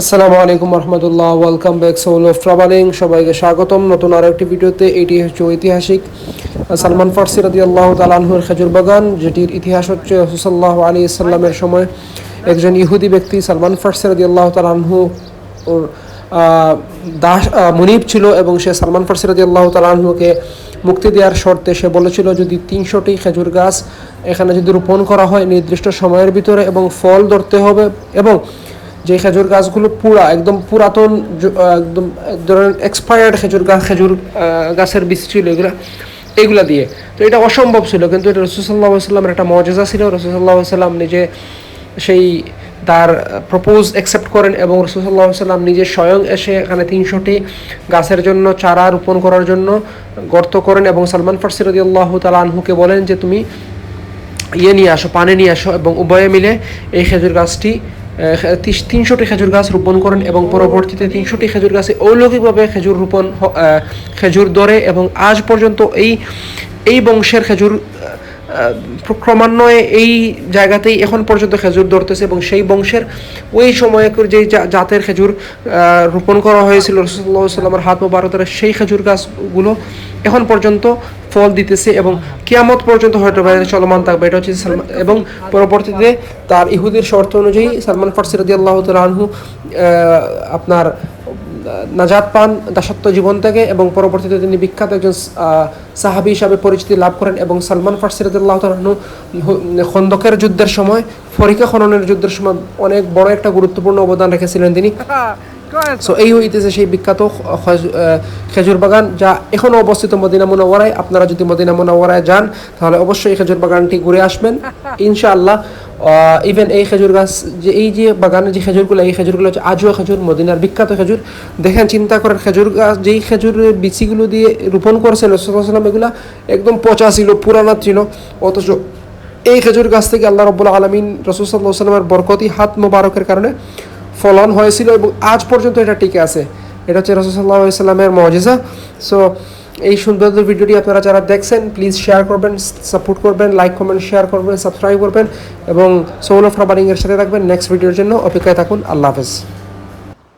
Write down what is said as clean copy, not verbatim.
আসসালামু আলাইকুম রহমতুল্লাহ, welcome back soul of travelling. সবাইকে স্বাগতম নতুন আরও একটি ভিডিওতে। এটি হচ্ছে ঐতিহাসিক সালমান ফার্সি রাদিয়াল্লাহু তাআলা আনহুর খেজুর বাগান, যেটির ইতিহাস হচ্ছে রাসূল সাল্লাল্লাহু আলাইহি সাল্লামের সময় একজন ইহুদি ব্যক্তি সালমান ফার্সি রাদিয়াল্লাহু তাআলা আনহু ওর দাস মুনিব ছিল, এবং সে সালমান ফার্সি রাদিয়াল্লাহু তাআলা আনহুকে মুক্তি দেওয়ার শর্তে সে বলেছিল, যদি 300টি খেজুর গাছ এখানে যদি রোপণ করা হয় নির্দিষ্ট সময়ের ভিতরে এবং ফল ধরতে হবে, এবং যে খেজুর গাছগুলো একদম পুরাতন, একদম ধরেন এক্সপায়ার্ড খেজুর গাছের বীজ ছিল এগুলা দিয়ে। তো এটা অসম্ভব ছিল, কিন্তু এটা রাসূল সাল্লাল্লাহু আলাইহি ওয়াসাল্লামের একটা মুজিজা ছিল। রাসূল সাল্লাল্লাহু আলাইহি ওয়াসাল্লাম নিজে সেই তার প্রপোজ অ্যাকসেপ্ট করেন, এবং রাসূল সাল্লাল্লাহু আলাইহি ওয়াসাল্লাম নিজে স্বয়ং এসে এখানে 300টি গাছের জন্য চারা রোপণ করার জন্য গর্ত করেন, এবং সালমান ফার্সি রাদিয়াল্লাহু তাআলা আনহুকে বলেন যে তুমি নিয়ে আসো, পানি নিয়ে আসো, এবং উভয়ে মিলে এই খেজুর গাছটি 300টি খেজুর গাছ রোপণ করেন, এবং পরবর্তীতে 300টি খেজুর গাছে অলৌকিকভাবে খেজুর ধরে, এবং আজ পর্যন্ত এই বংশের খেজুর ক্রমান্বয়ে এই জায়গাতেই এখন পর্যন্ত খেজুর ধরতেছে, এবং সেই বংশের ওই সময়ে যে জাতের খেজুর রোপণ করা হয়েছিল রাসূলুল্লাহ সাল্লাল্লাহু আলাইহি ওয়াসাল্লামের হাত মোবারকের, সেই খেজুর গাছগুলো এখন পর্যন্ত ফল দিতেছে এবং কিয়ামত পর্যন্ত হয়তো চলমান থাকবে। এটা হচ্ছে এবং পরবর্তীতে তার ইহুদির শর্ত অনুযায়ী সালমান ফার্সি রাদিয়াল্লাহু তাআলা আনহু আপনার নাজাত পান দাসত্ব জীবন থেকে, এবং পরবর্তীতে তিনি বিখ্যাত একজন সাহাবী হিসাবে পরিচিতি লাভ করেন। এবং সালমান ফার্সি রাদিয়াল্লাহু তাআলা আনহু খন্দকের যুদ্ধের সময়, ফরিকা খননের যুদ্ধের সময় অনেক বড় একটা গুরুত্বপূর্ণ অবদান রেখেছিলেন তিনি। সো এই হইতেছে সেই বিখ্যাত খেজুর বাগান, যা এখনও অবস্থিত মদিনা মুনাওয়ারায়। আপনারা যদি মদিনা মুনাওয়ারায় যান তাহলে অবশ্যই এই খেজুর বাগানটি ঘুরে আসবেন ইনশাআল্লাহ। ইভেন এই খেজুর গাছ যে বাগানের যে খেজুরগুলো, এই খেজুরগুলো হচ্ছে আজওয়া খেজুর, মদিনার বিখ্যাত খেজুর। দেখেন, চিন্তা করেন, খেজুর গাছ যেই খেজুরের বিচিগুলো দিয়ে রোপণ করেছেন রাসূলুল্লাহ সাল্লাল্লাহু আলাইহি ওয়াসাল্লাম, এগুলো একদম পচা ছিল, পুরানা ছিল, অথচ এই খেজুর গাছ থেকে আল্লাহ রাব্বুল আলামিন রাসূল সাল্লাল্লাহু আলাইহি ওয়াসাল্লামের বরকতি হাত মোবারকের কারণে ফলন হয়েছিল, এবং আজ পর্যন্ত এটা টিকে আছে। এটা হচ্ছে রাসূল সাল্লাল্লাহু আলাইহি ওয়াসাল্লামের মুজিজা। সো এই সুন্দর ভিডিওটি আপনারা যারা দেখছেন, প্লিজ শেয়ার করবেন, সাপোর্ট করবেন, লাইক কমেন্ট শেয়ার করবেন, সাবস্ক্রাইব করবেন, এবং সোল অফ ট্রাভেলিং এর সাথে থাকবেন। নেক্সট ভিডিওর জন্য অপেক্ষায় থাকুন। আল্লাহ হাফেজ।